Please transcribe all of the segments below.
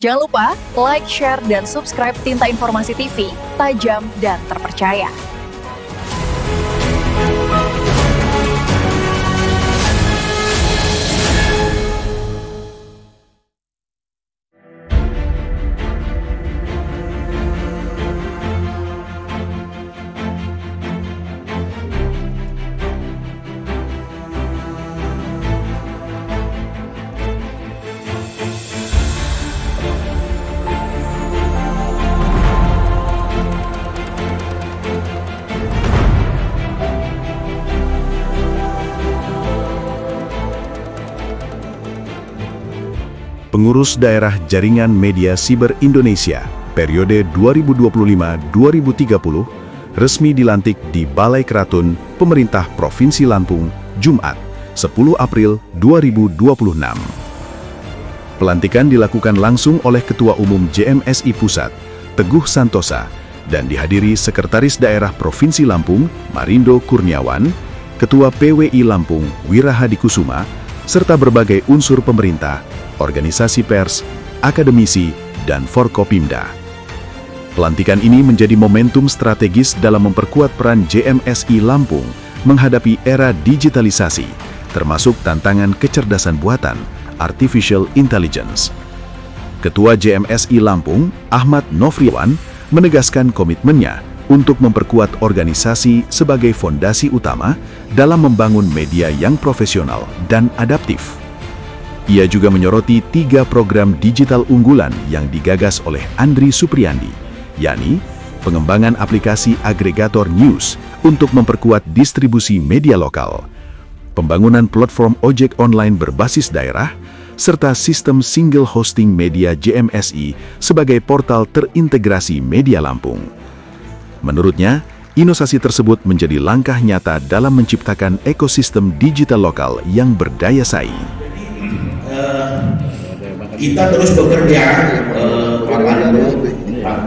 Jangan lupa like, share, dan subscribe Tinta Informasi TV, tajam dan terpercaya. Pengurus Daerah Jaringan Media Siber Indonesia periode 2025-2030 resmi dilantik di Balai Keratun Pemerintah Provinsi Lampung, Jumat, 10 April 2026. Pelantikan dilakukan langsung oleh Ketua Umum JMSI Pusat, Teguh Santosa, dan dihadiri Sekretaris Daerah Provinsi Lampung, Marindo Kurniawan, Ketua PWI Lampung, Wirahadi Kusuma, serta berbagai unsur pemerintah, organisasi pers, akademisi, dan Forkopimda. Pelantikan ini menjadi momentum strategis dalam memperkuat peran JMSI Lampung menghadapi era digitalisasi, termasuk tantangan kecerdasan buatan, artificial intelligence. Ketua JMSI Lampung, Ahmad Nofriawan, menegaskan komitmennya untuk memperkuat organisasi sebagai fondasi utama dalam membangun media yang profesional dan adaptif. Ia juga menyoroti 3 program digital unggulan yang digagas oleh Andri Supriyandi, yakni pengembangan aplikasi agregator news untuk memperkuat distribusi media lokal, pembangunan platform ojek online berbasis daerah, serta sistem single hosting media JMSI sebagai portal terintegrasi media Lampung. Menurutnya, inovasi tersebut menjadi langkah nyata dalam menciptakan ekosistem digital lokal yang berdaya saing. Kita terus bekerja, Pak Marindo.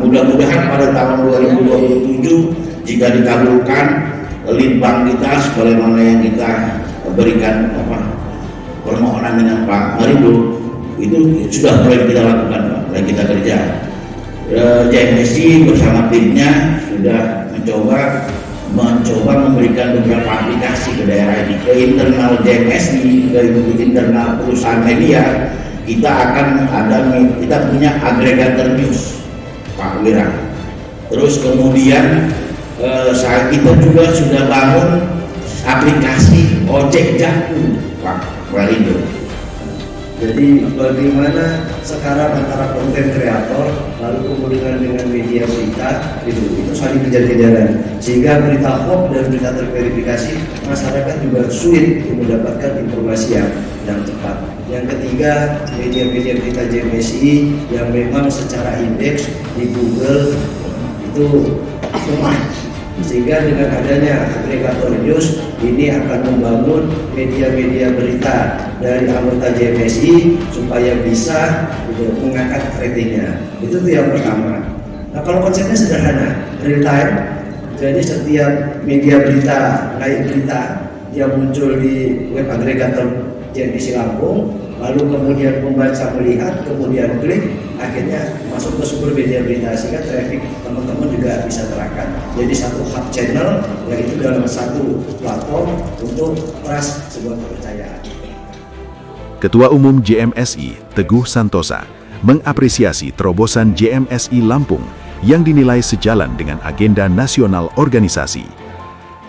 Mudah-mudahan pada tahun 2027 jika dikabulkan litbang kita sebagaimana yang kita berikan permohonan dengan Pak Marindo, itu sudah mulai kita lakukan, Pak, mulai kita kerja. JMSI bersama timnya sudah mencoba memberikan beberapa aplikasi ke daerah ini, ke internal JMSI, ke internal perusahaan media. Kita punya agregator news, Pak Wira. Terus kemudian kita juga sudah bangun aplikasi ojek jakku, Pak Marindo. Jadi bagaimana sekarang antara konten kreator lalu kemudian dengan media berita itu saling kejar-kejaran, sehingga berita hoax dan berita terverifikasi masyarakat juga sulit untuk mendapatkan informasi yang tepat. Yang ketiga, media-media berita JMSI yang memang secara indeks di Google itu lemah, sehingga dengan adanya agregator news ini akan membangun media-media berita dari anggota JMSI supaya bisa mengangkat ratingnya. Itu yang pertama. Nah, kalau konsepnya sederhana, real time. Jadi setiap media berita, naik berita yang muncul di web agregator JMSI Lampung, lalu kemudian membaca, melihat, kemudian klik, akhirnya masuk ke sumber media berita, sehingga traffic teman-teman juga bisa terangkat. Jadi satu hub channel, yaitu dalam satu platform untuk trust sebuah kepercayaan. Ketua Umum JMSI, Teguh Santosa, mengapresiasi terobosan JMSI Lampung yang dinilai sejalan dengan agenda nasional organisasi.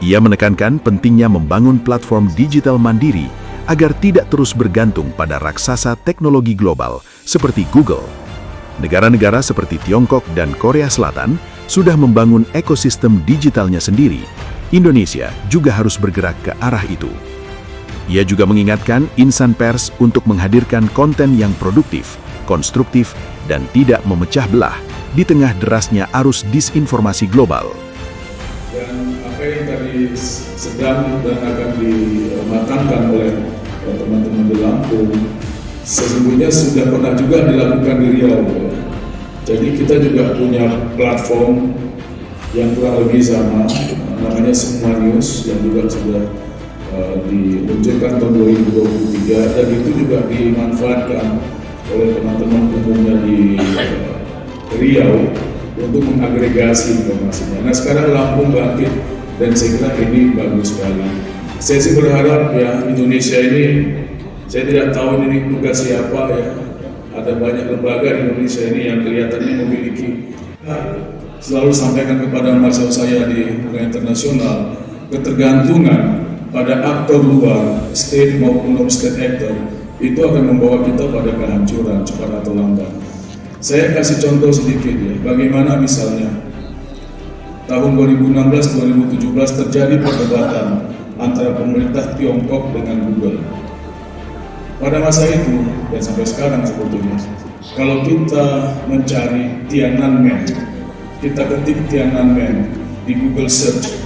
Ia menekankan pentingnya membangun platform digital mandiri agar tidak terus bergantung pada raksasa teknologi global seperti Google. Negara-negara seperti Tiongkok dan Korea Selatan sudah membangun ekosistem digitalnya sendiri. Indonesia juga harus bergerak ke arah itu. Ia juga mengingatkan insan pers untuk menghadirkan konten yang produktif, konstruktif, dan tidak memecah belah di tengah derasnya arus disinformasi global. Dan apa yang tadi sedang dan akan dimatangkan oleh teman-teman di Lampung sesungguhnya sudah pernah juga dilakukan di Riau. Jadi kita juga punya platform yang kurang lebih sama, namanya Semua News, yang juga sudah diluncurkan tahun 2023, dan itu juga dimanfaatkan oleh teman-teman umumnya di Riau untuk mengagregasi informasinya. Nah sekarang Lampung bangkit dan saya kira ini bagus sekali. Saya sih berharap ya Indonesia ini, saya tidak tahu ini tugas siapa ya. Ada banyak lembaga di Indonesia ini yang kelihatannya memiliki. Selalu sampaikan kepada mahasiswa saya di dunia internasional, ketergantungan pada aktor luar, state maupun non-state actor, itu akan membawa kita pada kehancuran cepat atau lambat. Saya kasih contoh sedikit ya, bagaimana misalnya tahun 2016-2017 terjadi perdebatan antara pemerintah Tiongkok dengan Google. Pada masa itu dan sampai sekarang sebetulnya, kalau kita mencari Tiananmen, kita ketik Tiananmen di Google Search,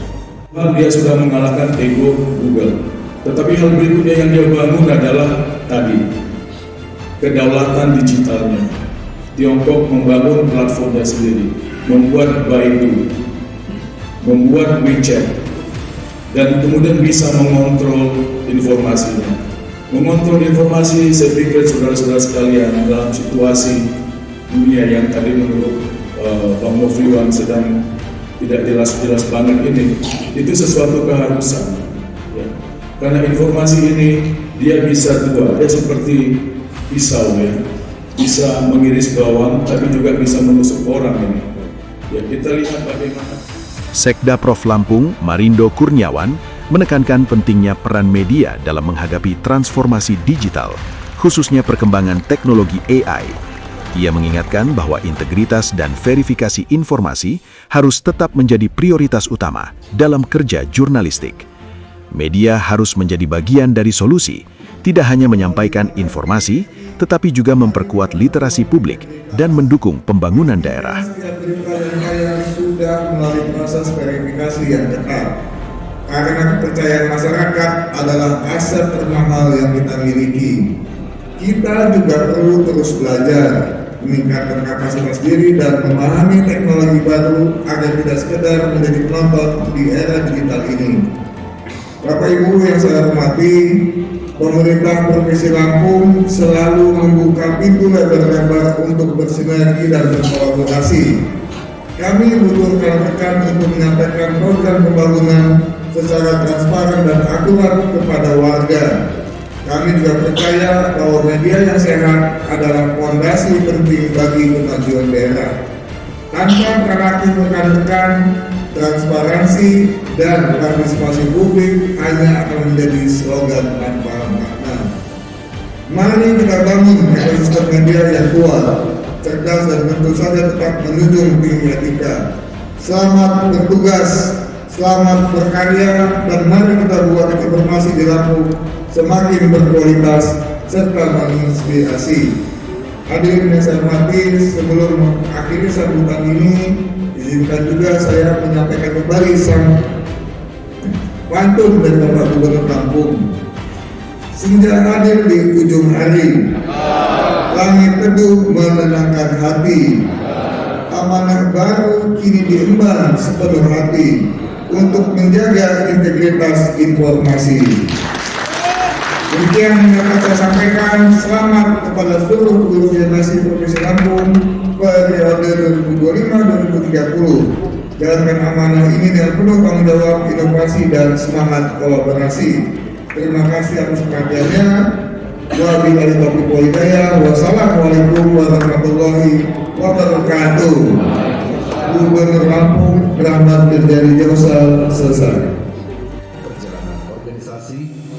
dia sudah mengalahkan ego Google. Tetapi hal berikutnya yang dia bangun adalah tadi kedaulatan digitalnya. Tiongkok membangun platformnya sendiri, membuat Baidu, membuat WeChat, dan kemudian bisa mengontrol informasinya. Mengontrol informasi, saya pikir saudara-saudara sekalian, dalam situasi dunia yang tadi menurut Bang Mufliwan sedang tidak jelas-jelas banget ini, itu sesuatu keharusan. Ya. Karena informasi ini dia bisa dua, dia seperti pisau ya, bisa mengiris bawang, tapi juga bisa menusuk orang ini. Ya, kita lihat bagaimana. Sekda Prof Lampung, Marindo Kurniawan, menekankan pentingnya peran media dalam menghadapi transformasi digital, khususnya perkembangan teknologi AI. Ia mengingatkan bahwa integritas dan verifikasi informasi harus tetap menjadi prioritas utama dalam kerja jurnalistik. Media harus menjadi bagian dari solusi, tidak hanya menyampaikan informasi, tetapi juga memperkuat literasi publik dan mendukung pembangunan daerah. Setiap berita yang sudah melalui proses verifikasi yang ketat, karena kepercayaan masyarakat adalah aset termahal yang kita miliki. Kita juga perlu terus belajar, meningkatkan kapasitas diri dan memahami teknologi baru agar tidak sekedar menjadi penonton di era digital ini. Bapak Ibu yang saya hormati, pemerintah Provinsi Lampung selalu membuka pintu lebar-lebar untuk bersinergi dan berkolaborasi. Kami butuh rekan-rekan untuk menyampaikan program pembangunan secara transparan dan akurat kepada warga. Kami juga percaya bahwa media yang sehat adalah fondasi penting bagi kemajuan daerah. Tanpa peran aktif rekan-rekan, transparansi dan partisipasi publik hanya akan menjadi slogan tanpa makna. Mari kita bangun ekosistem media yang kuat, cerdas dan tentu saja tetap menunjung tinggi etika. Selamat bertugas, selamat berkarya, dan mari kita buat informasi di Lampung semakin berkualitas serta menginspirasi. Hadirin yang saya hormati, sebelum mengakhiri sambutan ini, izinkan juga saya menyampaikan kembali pantun dari Bapak Gubernur Lampung. Senja hadir di ujung hari, langit teduh menenangkan hati. Amanah baru kini diemban sepenuh hati untuk menjaga integritas informasi. Demikian yang dapat saya sampaikan. Selamat kepada seluruh guru generasi Provinsi Lampung periode 2025-2030. Jalankan amanah ini dengan penuh tanggung jawab, inovasi, dan semangat kolaborasi. Terima kasih atas perhatiannya. Wabillahi taufiq wal hidayah. Wassalamualaikum warahmatullahi wabarakatuh. Gubernur Lampung Rahmat Birjari Jausal selesai.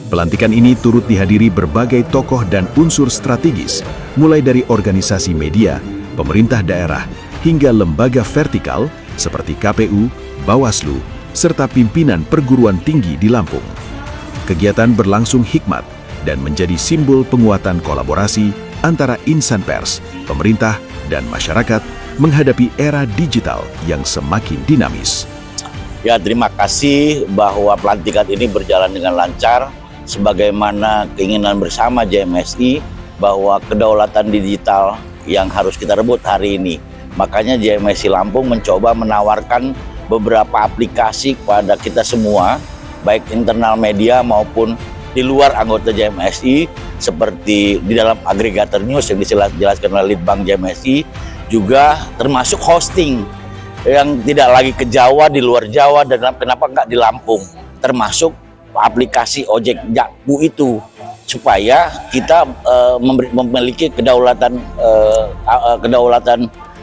Pelantikan ini turut dihadiri berbagai tokoh dan unsur strategis, mulai dari organisasi media, pemerintah daerah, hingga lembaga vertikal seperti KPU, Bawaslu, serta pimpinan perguruan tinggi di Lampung. Kegiatan berlangsung hikmat dan menjadi simbol penguatan kolaborasi antara insan pers, pemerintah, dan masyarakat menghadapi era digital yang semakin dinamis. Ya, terima kasih bahwa pelantikan ini berjalan dengan lancar, sebagaimana keinginan bersama JMSI bahwa kedaulatan digital yang harus kita rebut hari ini. Makanya JMSI Lampung mencoba menawarkan beberapa aplikasi kepada kita semua, baik internal media maupun di luar anggota JMSI, seperti di dalam agregator news yang dijelaskan oleh Litbang JMSI, juga termasuk hosting yang tidak lagi ke Jawa, di luar Jawa, dan kenapa nggak di Lampung, termasuk aplikasi ojek Jakpu itu, supaya kita memiliki kedaulatan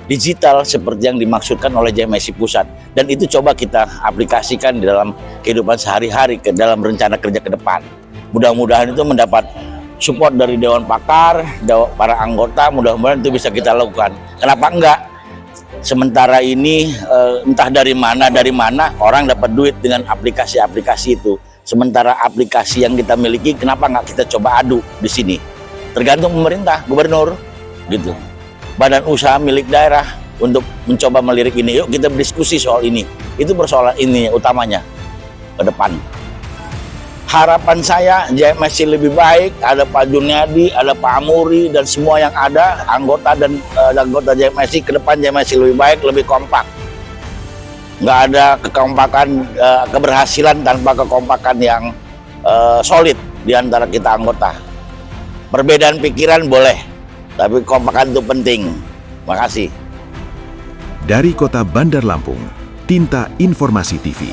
digital seperti yang dimaksudkan oleh JMSI Pusat. Dan itu coba kita aplikasikan di dalam kehidupan sehari-hari, ke dalam rencana kerja ke depan. Mudah-mudahan itu mendapat support dari Dewan Pakar, para anggota, mudah-mudahan itu bisa kita lakukan. Kenapa enggak? Sementara ini entah dari mana orang dapat duit dengan aplikasi-aplikasi itu. Sementara aplikasi yang kita miliki, kenapa nggak kita coba adu di sini? Tergantung pemerintah, gubernur, gitu. Badan usaha milik daerah untuk mencoba melirik ini. Yuk kita berdiskusi soal ini. Itu persoalan ini utamanya ke depan. Harapan saya JMSI lebih baik, ada Pak Juniadi, ada Pak Amuri, dan semua yang ada, anggota dan anggota JMSI, ke depan JMSI lebih baik, lebih kompak. Nggak ada kekompakan, keberhasilan tanpa kekompakan yang solid di antara kita anggota. Perbedaan pikiran boleh, tapi kekompakan itu penting. Makasih. Dari Kota Bandar Lampung, Tinta Informasi TV.